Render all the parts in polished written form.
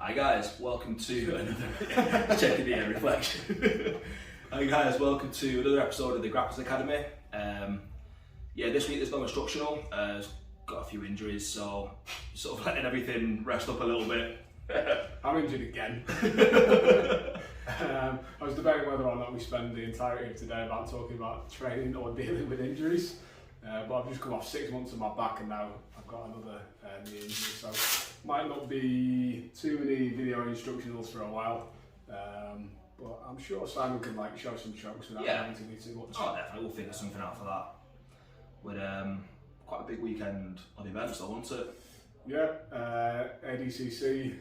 Hi guys, welcome to another checking the air reflection. Hi guys, welcome to another episode of the Grapplers Academy. This week there's no instructional. Got a few injuries, so sort of letting everything rest up a little bit. I'm injured again. I was debating whether or not we spend the entirety of today about talking about training or dealing with injuries, but I've just come off 6 months of my back and now I've got another knee injury, so might not be too many video instructionals for a while, but I'm sure Simon can show some chunks without having to do too much. Oh, definitely, we'll figure something out for that. With quite a big weekend of events though, wasn't it? Yeah, ADCC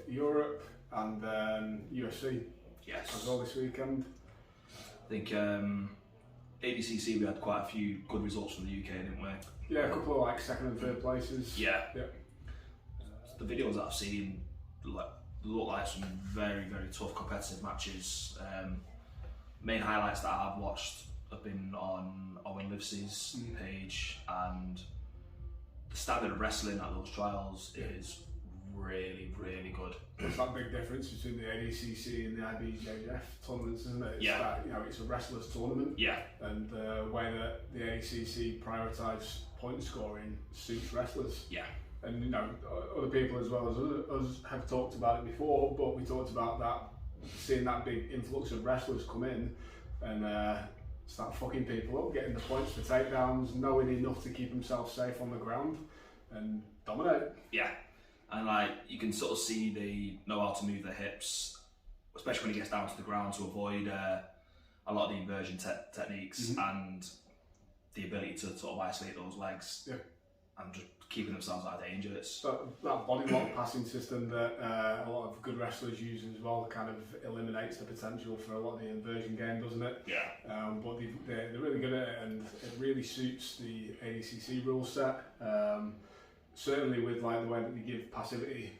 Europe and then UFC. Yes. As well this weekend. I think ADCC we had quite a few good results from the UK, didn't we? Yeah, a couple of second and third places. Yeah. The videos that I've seen look like some very, very tough competitive matches. Main highlights that I've watched have been on Owen Livesey's page, and the standard of wrestling at those trials is really, really good. There's that big difference between the ADCC and the IBJJF tournaments, isn't it? It's it's a wrestlers tournament. Yeah. And the way that the ADCC prioritise point scoring suits wrestlers. Yeah. And other people as well as us have talked about it before, but we talked about that, seeing that big influx of wrestlers come in and start fucking people up, getting the points for takedowns, knowing enough to keep himself safe on the ground and dominate. Yeah. And you can sort of see they know how to move their hips, especially when he gets down to the ground, to avoid a lot of the inversion techniques and the ability to sort of isolate those legs and just keeping themselves out of danger. It's that body lock passing system that a lot of good wrestlers use as well kind of eliminates the potential for a lot of the inversion game, doesn't it? Yeah. But they're really good at it, and it really suits the ADCC rule set. Certainly with the way that we give passivity,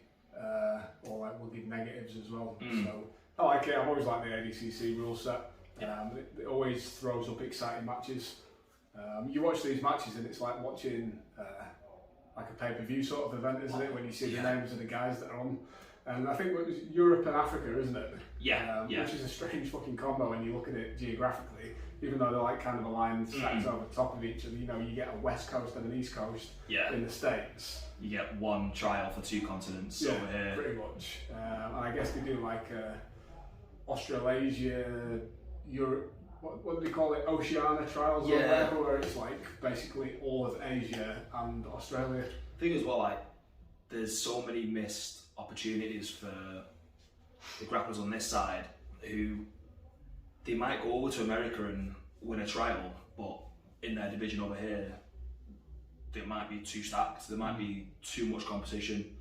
or we'll give negatives as well. So I like it. I've always liked the ADCC rule set. It always throws up exciting matches. You watch these matches and it's like watching a pay-per-view sort of event, isn't it? When you see the names of the guys that are on. And I think it was Europe and Africa, isn't it? Which is a strange fucking combo when you look at it geographically. Even though they're kind of aligned, stacked over top of each other. You get a West Coast and an East Coast in the States. You get one trial for two continents over here. Pretty much. And I guess they do Australasia, Europe, what do they call it? Oceania trials or whatever, where it's basically all of Asia and Australia. I think as well, there's so many missed opportunities for the grapplers on this side who they might go over to America and win a trial, but in their division over here, it might be too stacked. There might be too much competition.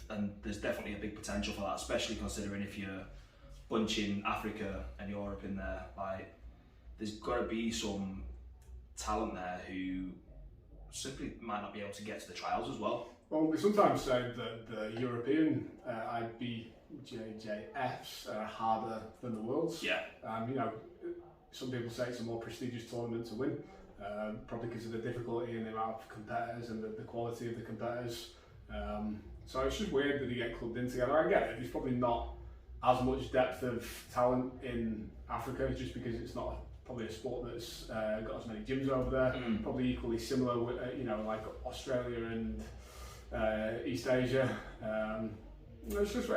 And there's definitely a big potential for that, especially considering if you're bunching Africa and Europe in there. There's got to be some talent there who simply might not be able to get to the trials as well. Well, they sometimes say that the European IBJJFs are harder than the Worlds. Yeah. Some people say it's a more prestigious tournament to win, probably because of the difficulty and the amount of competitors and the quality of the competitors. So it's just weird that they get clubbed in together. I get it. There's probably not as much depth of talent in Africa, just because it's not probably a sport that's got as many gyms over there. Probably equally similar with Australia and East Asia. It's just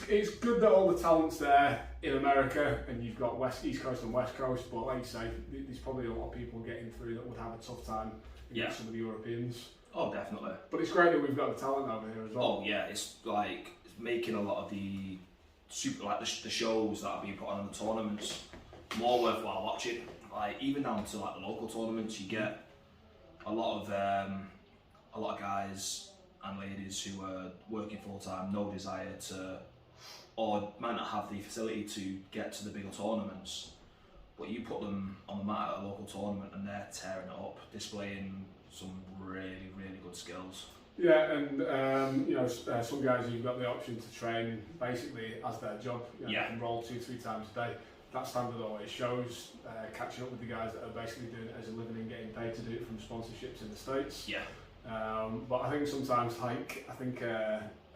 it's good that all the talent's there in America, and you've got East Coast and West Coast. But like you say, there's probably a lot of people getting through that would have a tough time against some of the Europeans. Oh, definitely. But it's great that we've got the talent over here as well. Oh yeah, it's making a lot of the the shows that are being put on the tournaments more worthwhile watching. Even down to the local tournaments, you get a lot of guys and ladies who are working full time, no desire to, or might not have the facility to get to the bigger tournaments. But you put them on the mat at a local tournament and they're tearing it up, displaying some really, really good skills. Yeah, and some guys who've got the option to train basically as their job. They can roll 2-3 times a day. That standard always shows. Catching up with the guys that are basically doing it as a living and getting paid to do it from sponsorships in the States. Yeah. But I think sometimes,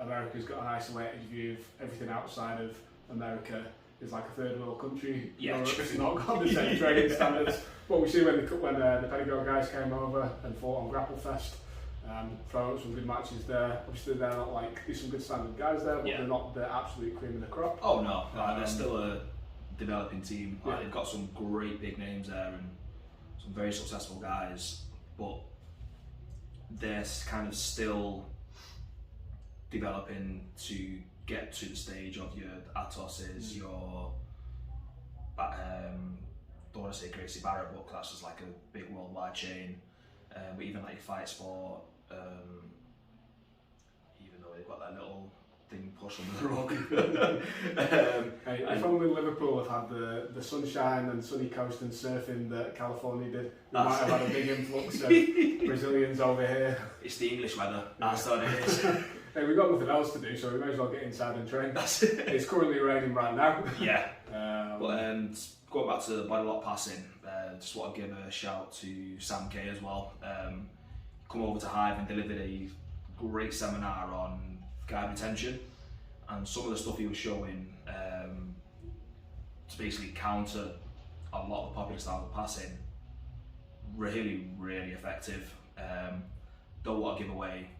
America's got an isolated view of everything outside of America is like a third world country. Yeah, It's not got the same training standards. What we see when the Pedigo guys came over and fought on Grapple Fest, throwing up some good matches there. Obviously, they're not like, there's some good standard guys there, but they're not the absolute cream of the crop. Oh no, they're still a developing team. Like, Yeah. they've got some great big names there and some very successful guys, but they're kind of still developing to get to the stage of your Atoses, your don't want to say Gracie Barrett, but that's just like a big worldwide chain. But even like your Fight Sport, even though they've got that little thing pushed under the rug. Hey, if only Liverpool have had the sunshine and sunny coast and surfing that California did, they might have had a big influx of Brazilians over here. It's the English weather, that's what it is. Hey, we've got nothing else to do, so we may as well get inside and train. That's it. It's currently raining right now. Yeah. But going back to the body lock passing, just want to give a shout to Sam K as well. Come over to Hive and delivered a great seminar on guard retention, and some of the stuff he was showing to basically counter a lot of the popular styles of passing. Really, really effective. Don't want to give away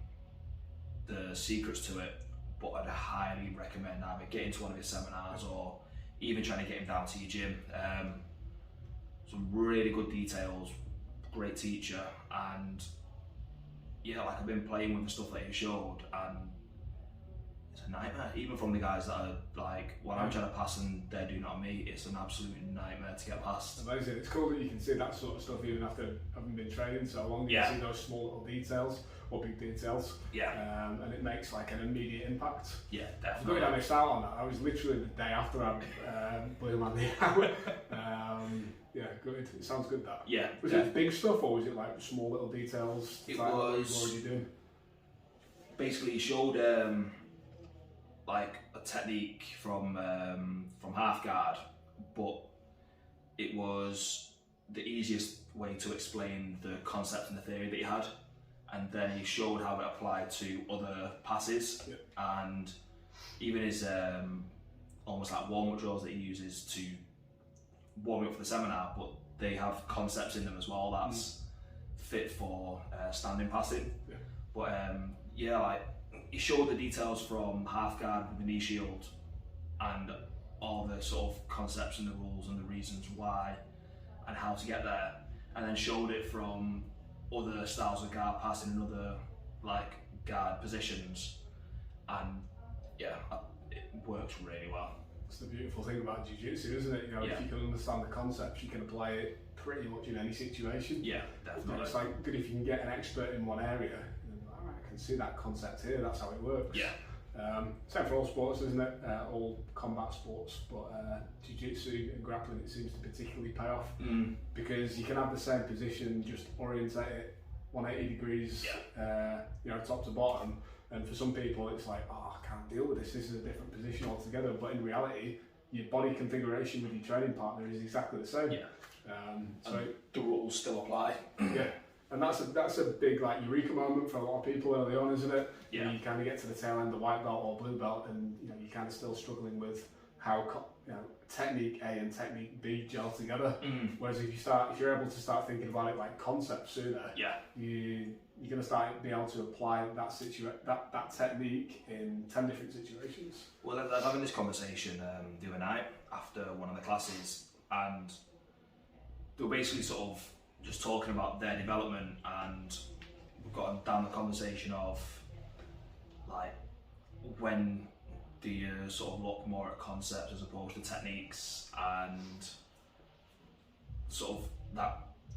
the secrets to it, but I'd highly recommend either getting to one of his seminars or even trying to get him down to your gym. Some really good details, great teacher, and yeah, like I've been playing with the stuff that he showed, and it's a nightmare. Even from the guys that are like, when I'm trying to pass and they're doing it on me, it's an absolute nightmare to get past. Amazing. It's cool that you can see that sort of stuff even after having been training so long. You can see those small little details or big details. Yeah. And it makes like an immediate impact. Yeah, I've definitely. got to miss out on that. I was literally the day after I blew my knee out. Yeah, good. It sounds good, that. Yeah. Was it big stuff or was it like small little details? It like was. What you were already doing? Basically, he showed like a technique from half guard, but it was the easiest way to explain the concept and the theory that he had, and then he showed how it applied to other passes, and even his almost like warm-up drills that he uses to warm up for the seminar, but they have concepts in them as well that's fit for standing passing. But yeah, like he showed the details from half guard with the knee shield and all the sort of concepts and the rules and the reasons why and how to get there, and then showed it from other styles of guard passing and other like guard positions, and yeah, it works really well. It's the beautiful thing about jiu-jitsu, isn't it? You know, if you can understand the concepts, you can apply it pretty much in any situation. Yeah, definitely. It's like good if you can get an expert in one area. I can see that concept here. That's how it works. Yeah. Same for all sports, isn't it? All combat sports, but jiu-jitsu and grappling, it seems to particularly pay off because you can have the same position, just orientate it 180 degrees, you know, top to bottom. And for some people, it's like, oh, I can't deal with this. This is a different position altogether. But in reality, your body configuration with your training partner is exactly the same. Yeah. So the rules still apply. Yeah. And that's a big like eureka moment for a lot of people early on, isn't it? Yeah. You kind of get to the tail end of white belt or blue belt, and you know you're kind of still struggling with how technique A and technique B gel together. Whereas if you're able to start thinking about it like concepts sooner, you're going to start being able to apply that technique in 10 different situations. Well, I was having this conversation the other night after one of the classes, and they were basically sort of just talking about their development, and we've gotten down the conversation of like when do you sort of look more at concepts as opposed to techniques, and sort of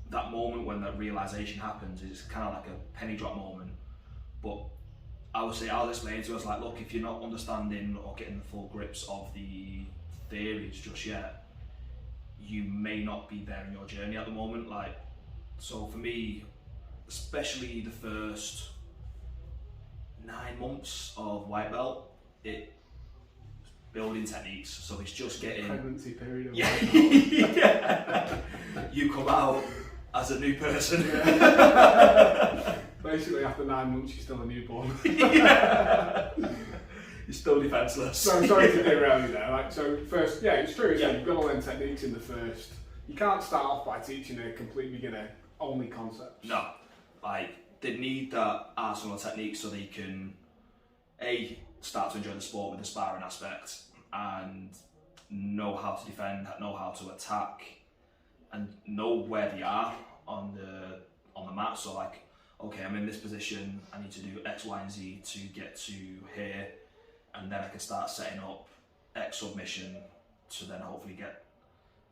that moment when that realization happens is kind of like a penny drop moment. But I'll explain to us like, look, if you're not understanding or getting the full grips of the theories just yet, you may not be there in your journey at the moment. Like, so for me, especially the first 9 months of white belt, it's building techniques. So it's just getting pregnancy period. Of yeah. You come out as a new person. Basically, after 9 months, you're still a newborn. You're still defenceless. So I'm sorry to derail you there. Like, so first, yeah, it's true. Yeah. You've got to learn techniques in the first. You can't start off by teaching a complete beginner only concepts. No, like they need that arsenal of techniques so they can start to enjoy the sport with the sparring aspect and know how to defend, know how to attack, and know where they are on the mat. So like, okay, I'm in this position, I need to do X, Y, and Z to get to here, and then I can start setting up X submission to then hopefully get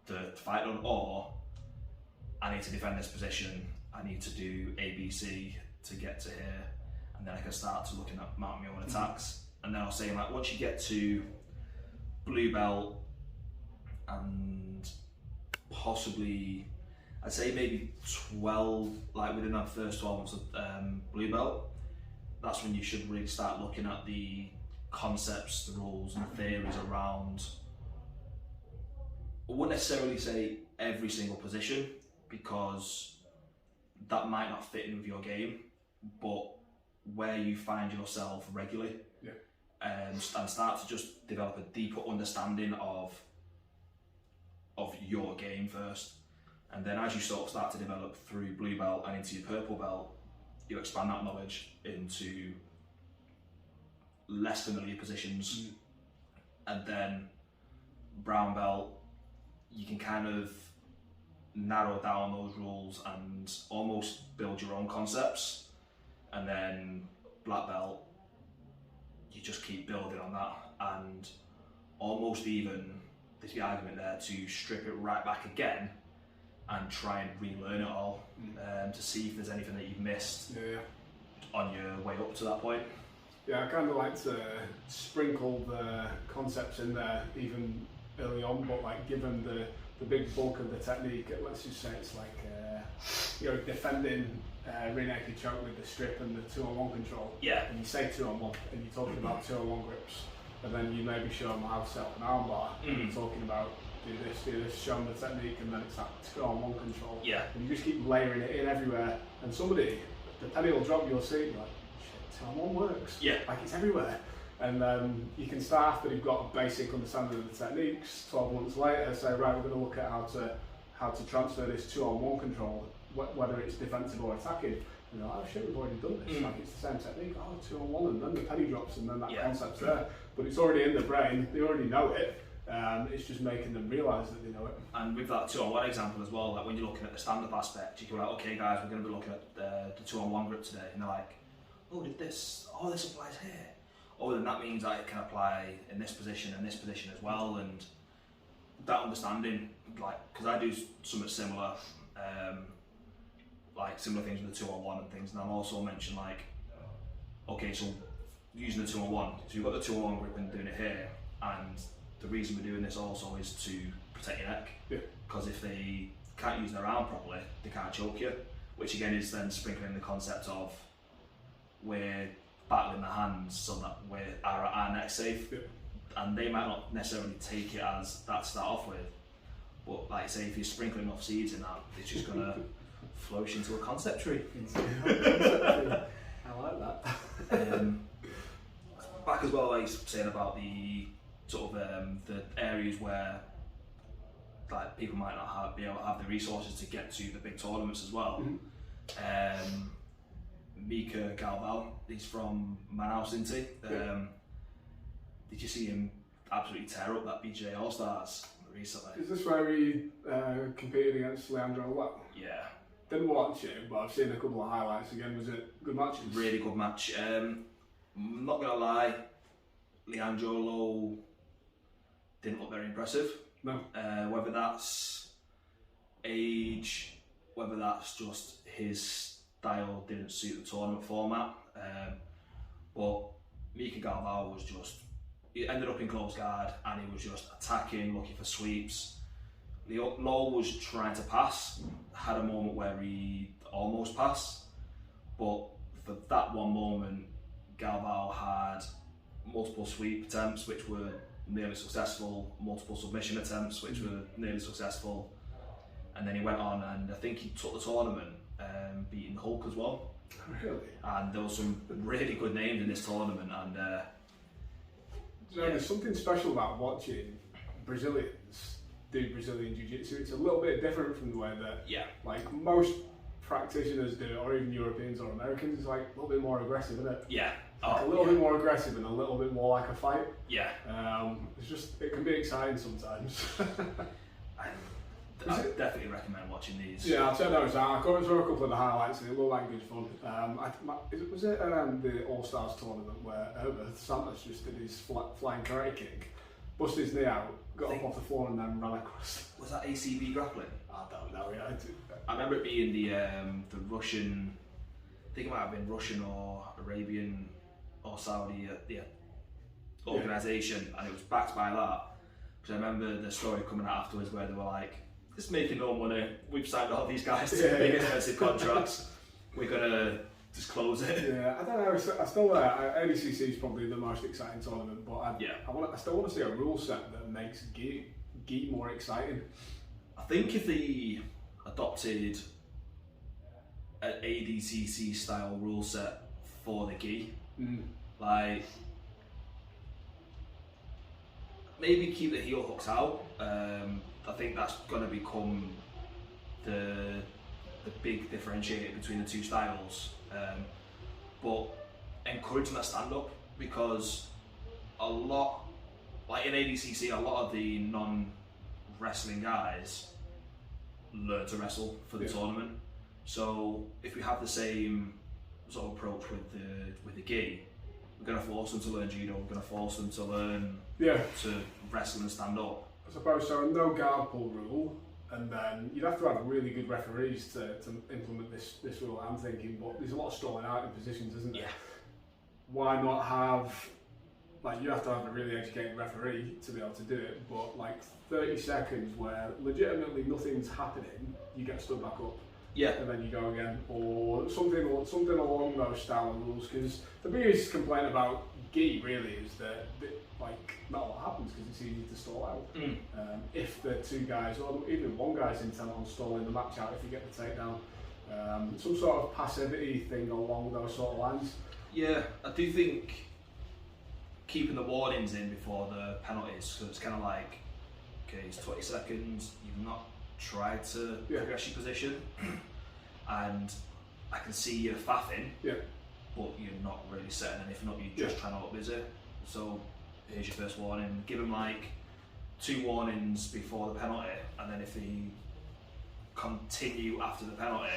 the fight done. Or I need to defend this position, I need to do A, B, C to get to here, and then I can start to looking at mounting my own attacks. And then I was saying, like, once you get to blue belt and possibly, I'd say maybe 12, like within that first 12 months of blue belt, that's when you should really start looking at the concepts, the rules and the theories around, I wouldn't necessarily say every single position, because that might not fit in with your game, but where you find yourself regularly, and start to just develop a deeper understanding of your game first. And then as you sort of start to develop through blue belt and into your purple belt, you expand that knowledge into less familiar positions. And then brown belt, you can kind of narrow down those rules and almost build your own concepts. And then black belt, you just keep building on that, and almost even there's the argument there to strip it right back again and try and relearn it all, to see if there's anything that you've missed on your way up to that point. Yeah, I kind of like to sprinkle the concepts in there even early on, but like given the big bulk of the technique, let's just say it's like defending rear naked choke with the strip and the 2-on-1 control. Yeah. And you say 2-on-1, and you're talking about 2-on-1 grips, and then you maybe show them how to set up an armbar, and you're talking about do this, show them the technique, and then it's that 2-on-1 control. Yeah. And you just keep layering it in everywhere, and somebody, the penny will drop, you'll see, like, shit, 2-on-1 works. Yeah. Like, it's everywhere. And you can start after you've got a basic understanding of the techniques. 12 months later, say, right, we're going to look at how to transfer this 2-on-1 control, whether it's defensive or attacking. You know, oh shit, we've already done this. Like, it's the same technique. Oh, 2-on-1, and then the penny drops, and then that concept's there. But it's already in the brain. They already know it. It's just making them realise that they know it. And with that 2-on-1 example as well, like when you're looking at the stand-up aspect, you can be like, okay guys, we're going to be looking at the 2-on-1 grip today, and they're like, oh, this applies here. Oh, then that means I can apply in this position and this position as well. And that understanding, like, because I do something similar, like similar things with the 2-on-1 and things, and I'll also mention, like, okay, so using the 2-on-1, so you've got the 2-on-1 grip and doing it here, and the reason we're doing this also is to protect your neck, because if they can't use their arm properly, they can't choke you, which again is then sprinkling the concept of we're battling the hands so that our neck's safe, and they might not necessarily take it as that to start off with, but like say if you're sprinkling enough seeds in that, it's just going to flourish into a concept tree. I like that. Back as well, like saying about the sort of the areas where like people might not be able to have the resources to get to the big tournaments as well. Mica Galvao, he's from Manaus, isn't he? Did you see him absolutely tear up that BJ Allstars recently? Is this where he competed against Leandro Lowe? Yeah. Didn't watch it, but I've seen a couple of highlights again. Was it good matches? Really good match. I'm not going to lie, Leandro Lowe didn't look very impressive. No. Whether that's age, whether that's just his style didn't suit the tournament format, but Mica Galvao was just, he ended up in close guard and he was just attacking, looking for sweeps. Lowe was trying to pass, had a moment where he almost passed, but for that one moment Galvao had multiple sweep attempts which were nearly successful, multiple submission attempts which were nearly successful, and then he went on and I think he took the tournament, beating Hulk as well. Really? And there was some really good names in this tournament, and there's something special about watching Brazilians do Brazilian Jiu-Jitsu. It's a little bit different from the way that like most practitioners do it, or even Europeans or Americans. It's like a little bit more aggressive, isn't it? Yeah. Like a little bit more aggressive and a little bit more like a fight. Yeah. It's just, it can be exciting sometimes. I definitely recommend watching these. Yeah, I'll check those out. I saw a couple of the highlights and it looked like good fun. Was it the Allstars tournament where Santos just did his flying karate kick, busted his knee out, got up off the floor and then ran across? Was that ACB grappling? I don't know. Yeah, I remember it being the Russian. I think it might have been Russian or Arabian or Saudi organisation, and it was backed by that. Because I remember the story coming out afterwards where they were like, "It's making no money. We've signed all these guys to big expensive contracts. We're gonna just close it." Yeah, I don't know. I still ADCC is probably the most exciting tournament, but I still want to see a rule set that makes gi more exciting. I think if they adopted an ADCC style rule set for the gi, like maybe keep the heel hooks out. I think that's going to become the big differentiator between the two styles. But encouraging that stand up, because a lot, like in ADCC, a lot of the non-wrestling guys learn to wrestle for the tournament. So if we have the same sort of approach with the gi, we're going to force them to learn judo. We're going to force them to learn to wrestle and stand up. I suppose so. A no guard pull rule, and then you'd have to have really good referees to implement this rule. I'm thinking, but there's a lot of stalling out in positions, isn't there? Yeah. Why not have, like, you have to have a really educated referee to be able to do it, but like 30 seconds where legitimately nothing's happening, you get stood back up. Yeah. And then you go again, or something along those style of rules. Because the biggest complaint about gi really is that like not a lot happens because it's easy to stall out. If the two guys, or even one guy's intent on stalling the match out, if you get the takedown, some sort of passivity thing along those sort of lines. Yeah, I do think keeping the warnings in before the penalties, so it's kind of like, okay, it's 20 seconds, you've not tried to progress your position, and I can see you faffing, but you're not really setting anything up, you're just trying to look busy. So here's your first warning. Give him like 2 warnings before the penalty, and then if he continue after the penalty,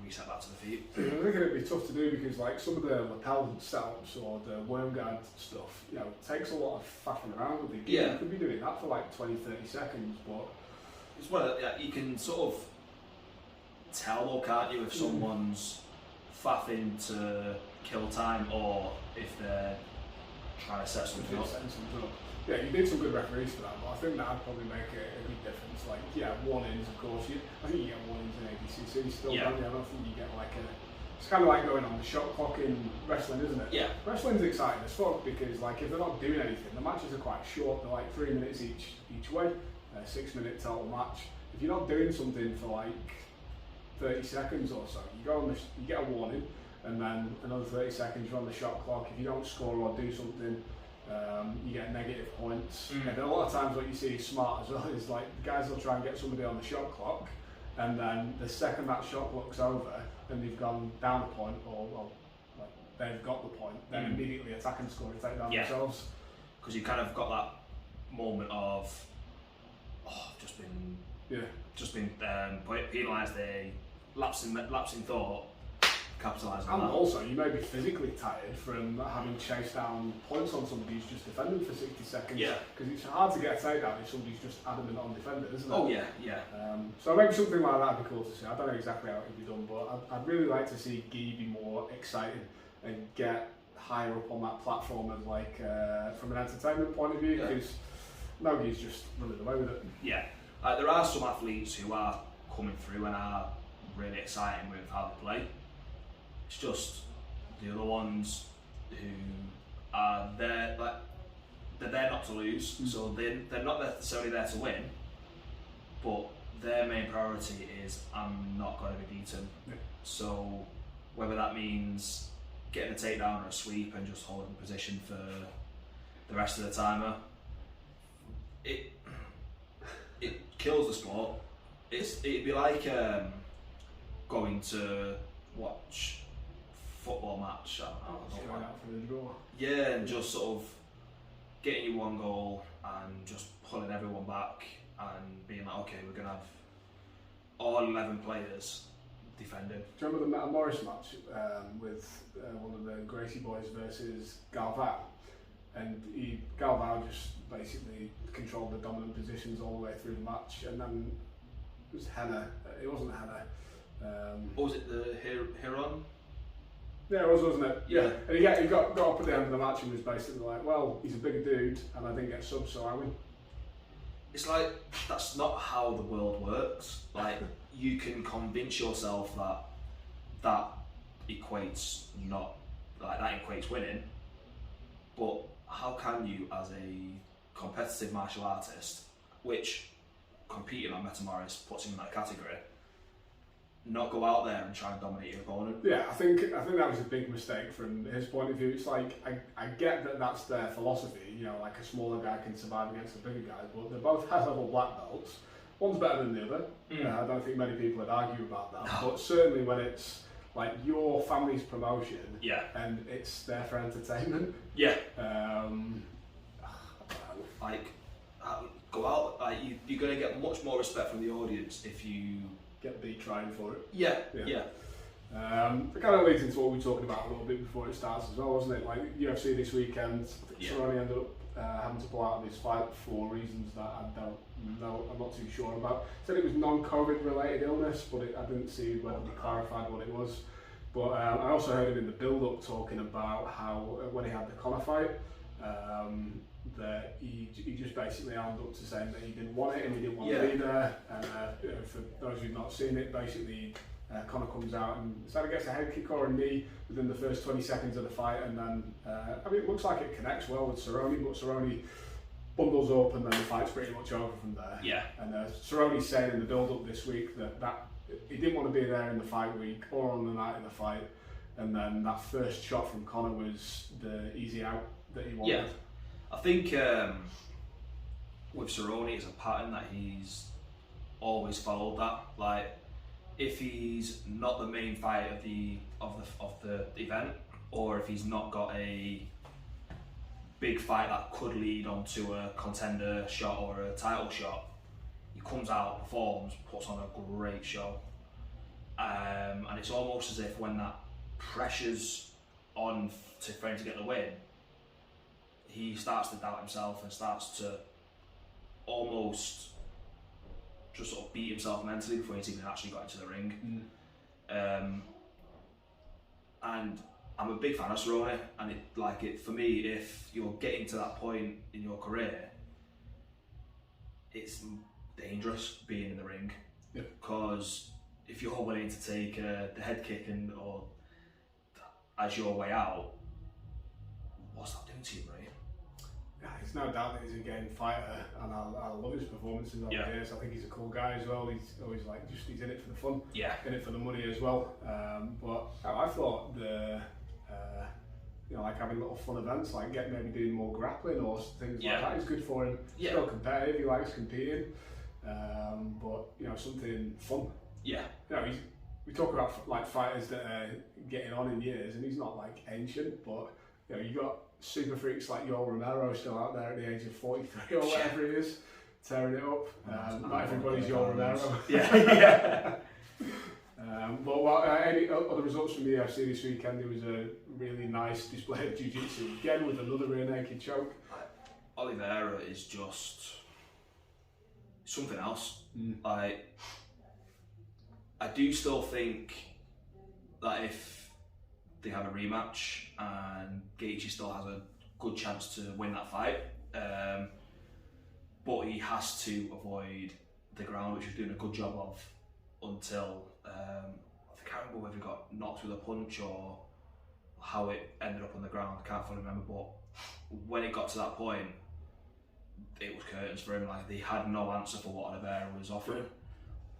reset back to the feet. I think it'd be tough to do because like some of the lapel setups or the worm guard stuff, you know, takes a lot of faffing around with the gi. You could be doing that for like 20-30 seconds, but it's well, you can sort of tell, though, can't you, if someone's faffing to kill time or if they're trying to set something up. Yeah, you need some good referees for that, but I think that'd probably make a big difference. Like, warnings, of course. I think you get warnings in ADCC still, don't you? I don't think you get like it's kind of like going on the shot clock in wrestling, isn't it? Yeah. Wrestling's exciting as fuck because, like, if they're not doing anything, the matches are quite short. They're like 3 minutes each way, 6-minute total match. If you're not doing something for like 30 seconds or so, you get a warning, and then another 30 seconds you're on the shot clock. If you don't score or do something, you get negative points. And a lot of times what you see is smart as well is like the guys will try and get somebody on the shot clock, and then the second that shot clock's over and they've gone down a point or like they've got the point, then immediately attack and score and take down themselves. Because you kind of got that moment of just been penalised, a lapse in thought, capitalising on and that. Also, you may be physically tired from having chased down points on somebody who's just defending for 60 seconds. Yeah. Because it's hard to get a takedown if somebody's just adamant on defending, isn't it? Oh yeah, yeah. So maybe something like that would be cool to see. I don't know exactly how it would be done, but I'd really like to see gi be more exciting and get higher up on that platform of like from an entertainment point of view, because nobody's just running away with it. Yeah. There are some athletes who are coming through and are really exciting with how they play. It's just the other ones who are there, like they're there not to lose, so they're not necessarily there to win, but their main priority is I'm not going to be beaten. So whether that means getting a takedown or a sweep and just holding position for the rest of the timer. It kills the sport. It'd be like going to watch football match. Yeah, and just sort of getting you one goal and just pulling everyone back and being like, okay, we're gonna have all 11 players defending. Do you remember the Meta Morris match with one of the Gracie boys versus Galvao? And Galvao just basically controlled the dominant positions all the way through the match, and then it was Henna. It wasn't Henna. What was it, the Heron? Yeah, it was, wasn't it? Yeah. And he got up at the end of the match and was basically like, well, he's a bigger dude and I didn't get subs, so I win. It's like, that's not how the world works. Like, you can convince yourself that equates winning, but how can you, as a competitive martial artist, which competing on Meta Morris puts him in that category, not go out there and try and dominate your opponent? Yeah, I think that was a big mistake from his point of view. It's like, I get that that's their philosophy, you know, like a smaller guy can survive against a bigger guy, but they're both high-level black belts. One's better than the other. I don't think many people would argue about that, but certainly when it's like your family's promotion, and it's there for entertainment. Yeah. Go out. You're going to get much more respect from the audience if you get beat trying for it. Yeah. It kind of leads into what we were talking about a little bit before it starts as well, wasn't it? Like UFC this weekend, Cerrone ended up having to pull out of his fight for reasons that I don't know, I'm not too sure about. Said it was non-COVID related illness, but I didn't see whether he clarified what it was. But I also heard him in the build-up talking about how when he had the Conor fight, that he just basically owned up to saying that he didn't want it and he didn't want to be there. And for those who've not seen it, basically Conor comes out and either gets a head kick or a knee within the first 20 seconds of the fight, and then it looks like it connects well with Cerrone, but Cerrone bundles up and then the fight's pretty much over from there. Yeah. And Cerrone's saying in the build-up this week that he didn't want to be there in the fight week or on the night of the fight, and then that first shot from Conor was the easy out that he wanted. Yeah. I think with Cerrone, it's a pattern that he's always followed. That, like, if he's not the main fight of the event, or if he's not got a big fight that could lead on to a contender shot or a title shot, he comes out, performs, puts on a great show, and it's almost as if when that pressure's on for him to get the win, he starts to doubt himself and starts to almost just sort of beat himself mentally before he's even actually got into the ring. And I'm a big fan of Cerrone, and for me, if you're getting to that point in your career, it's dangerous being in the ring, because if you're willing to take the head kick or as your way out, what's that doing to you, right? Yeah, there's no doubt that he's a game fighter, and I love his performances over the years. I think he's a cool guy as well. He's always he's in it for the fun, in it for the money as well. But I thought having little fun events, like maybe doing more grappling or things like that is good for him. He's still competitive, he likes competing, but something fun. We talk about like fighters that are getting on in years, and he's not like ancient, but you got super freaks like Yoel Romero still out there at the age of 43 or whatever he is, tearing it up. Not everybody's Yoel Romero. But any other results from the UFC this weekend? There was a really nice display of jiu-jitsu again with another rear naked choke. Oliveira is just something else. I do still think that if they have a rematch and Gaethje still has a good chance to win that fight, but he has to avoid the ground, which he's doing a good job of until I can't remember whether he got knocked with a punch or how it ended up on the ground. I can't fully remember, but when it got to that point, it was curtains for him. Like, they had no answer for what Oliveira was offering.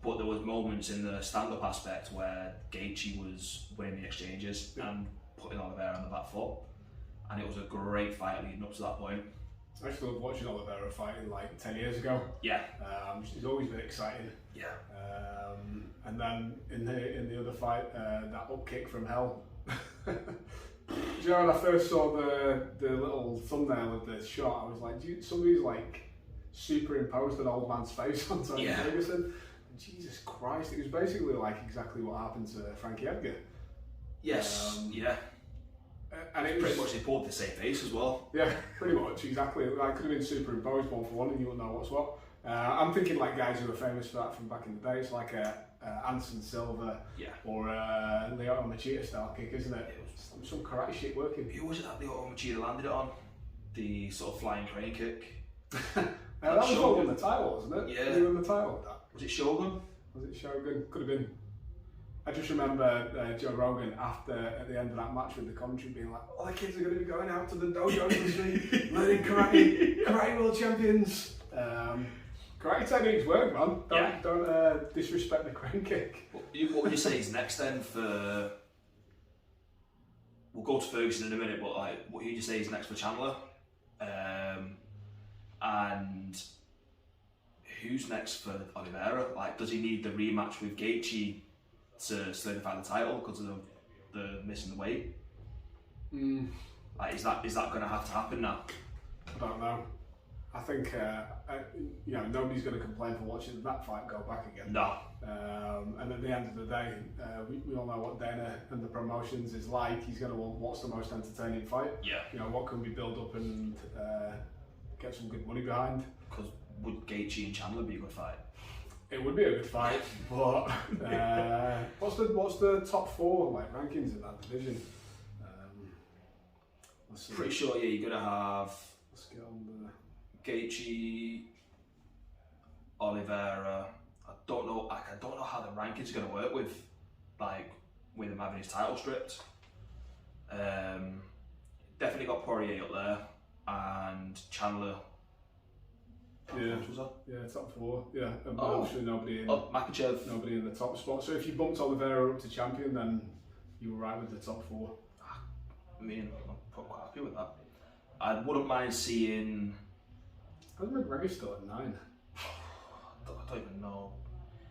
but there was moments in the stand-up aspect where Gaethje was winning the exchanges and putting Oliveira on the back foot, and it was a great fight leading up to that point. I used to love watching Oliveira fighting like 10 years ago. Yeah. It's always been exciting. Yeah. And then in the other fight, that up kick from hell. Do you know when I first saw the little thumbnail of the shot, I was like, somebody's like superimposed an old man's face on Tony Ferguson. And Jesus Christ, it was basically like exactly what happened to Frankie Edgar. Yes. And it was pretty much they pulled the same face as well. Yeah, pretty much, exactly. Like, could have been superimposed one for one and you wouldn't know what's what. I'm thinking like guys who are famous for that from back in the day. It's like Anderson Silva or Lyoto Machida style kick, isn't it? It was some karate shit working. Who was it that Lyoto Machida landed it on? The sort of flying crane kick. That was what won the title, wasn't it? Yeah. Who won the title with that? Was it Shogun? Was it Shogun? Could have been. I just remember Joe Rogan at the end of that match with the commentary being like, "Oh, the kids are going to be going out to the dojo this week, learning karate world champions." Karate techniques work, man. Don't disrespect the crane kick. What would you say is next then for? We'll go to Ferguson in a minute, but like, what would you say is next for Chandler? And who's next for Oliveira? Like, does he need the rematch with Gaethje to solidify the title because of the missing the weight? Like, is that going to have to happen now? I don't know. I think nobody's going to complain for watching that fight go back again. No. And at the end of the day, we all know what Dana and the promotions is like. He's going to want what's the most entertaining fight. Yeah. You know, what can we build up and get some good money behind. Because would Gaethje and Chandler be a good fight? It would be a good fight, but what's the top four like rankings in that division? Let's see. Pretty sure, yeah, you're gonna have. Let's get on the Gaethje, Oliveira. I don't know how the rankings are gonna work with him having his title stripped. Definitely got Poirier up there and Chandler. Top four. Yeah, and obviously nobody in Makachev. The top spot. So if you bumped Oliveira up to champion, then you were right with the top four. I mean, I'm quite happy with that. I wouldn't mind seeing. How's McGregor still at 9? I don't even know,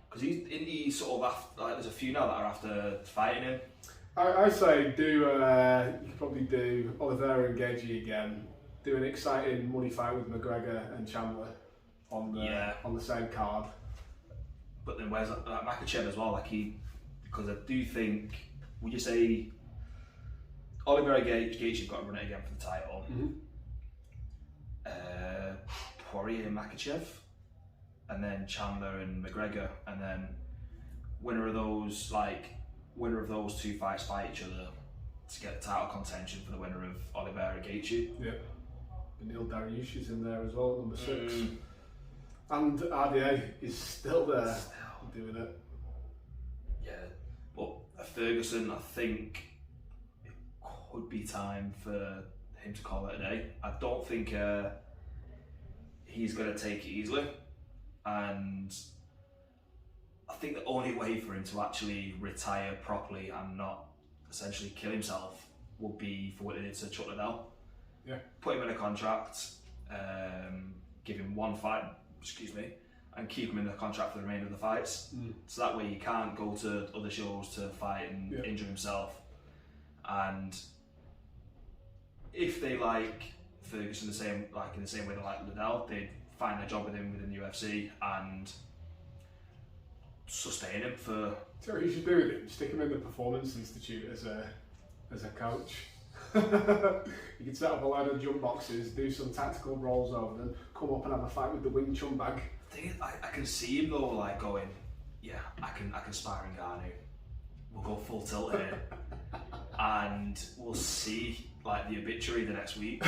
because he's sort of after, like, there's a few now that are after fighting him. I say you could probably do Oliveira and Gaethje again. Do an exciting money fight with McGregor and Chandler on the same card. But then where's Makachev as well? Because I do think, would you say Oliveira Gaethje's got to run it again for the title? Poirier and Makachev, and then Chandler and McGregor, and then winner of those two fights fight each other to get the title contention for the winner of Oliveira Gaethje. Yeah. Neil Dariush is in there as well, number 6. And RDA is still there, doing it. Yeah, but Ferguson, I think it could be time for him to call it a day. I don't think he's going to take it easily, and I think the only way for him to actually retire properly and not essentially kill himself would be for what they did to Chuck Liddell. Yeah. Put him in a contract, give him one fight, and keep him in the contract for the remainder of the fights. So that way he can't go to other shows to fight and injure himself. And if they like Ferguson in the same way they like Liddell, they'd find a job with him within the UFC and sustain him for. So what you should do with him? Stick him in the Performance Institute as a coach. You can set up a load of jump boxes, do some tactical rolls over them, come up and have a fight with the Wing Chun bag. I can see him though, like going, yeah, I can spar in Ngannou. We'll go full tilt here, and we'll see like the obituary the next week.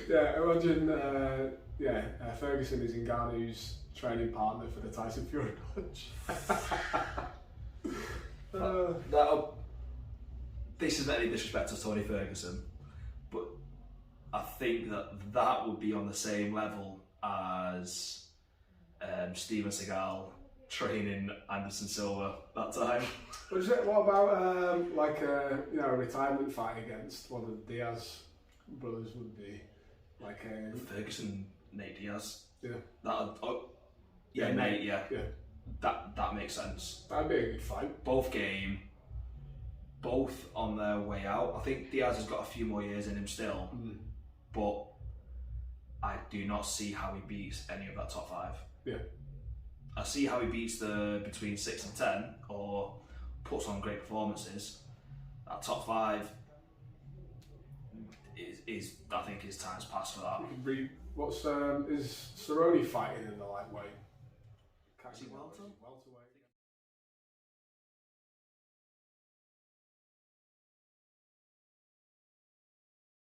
Imagine, Ferguson is Ngannou's training partner for the Tyson Fury match. This isn't any disrespect to Tony Ferguson, but I think that would be on the same level as Steven Seagal training Anderson Silva that time. What about like a a retirement fight against one of the Diaz brothers would be like a Ferguson, Nate Diaz. Yeah. Nate. Yeah. Yeah. That makes sense. That'd be a good fight. Both game, both on their way out. I think Diaz has got a few more years in him still, but I do not see how he beats any of that top 5. Yeah. I see how he beats the between 6 and 10 or puts on great performances. That top 5 is I think his time's passed for that. What's is Cerrone fighting in the lightweight? Is he welter? Welterweight.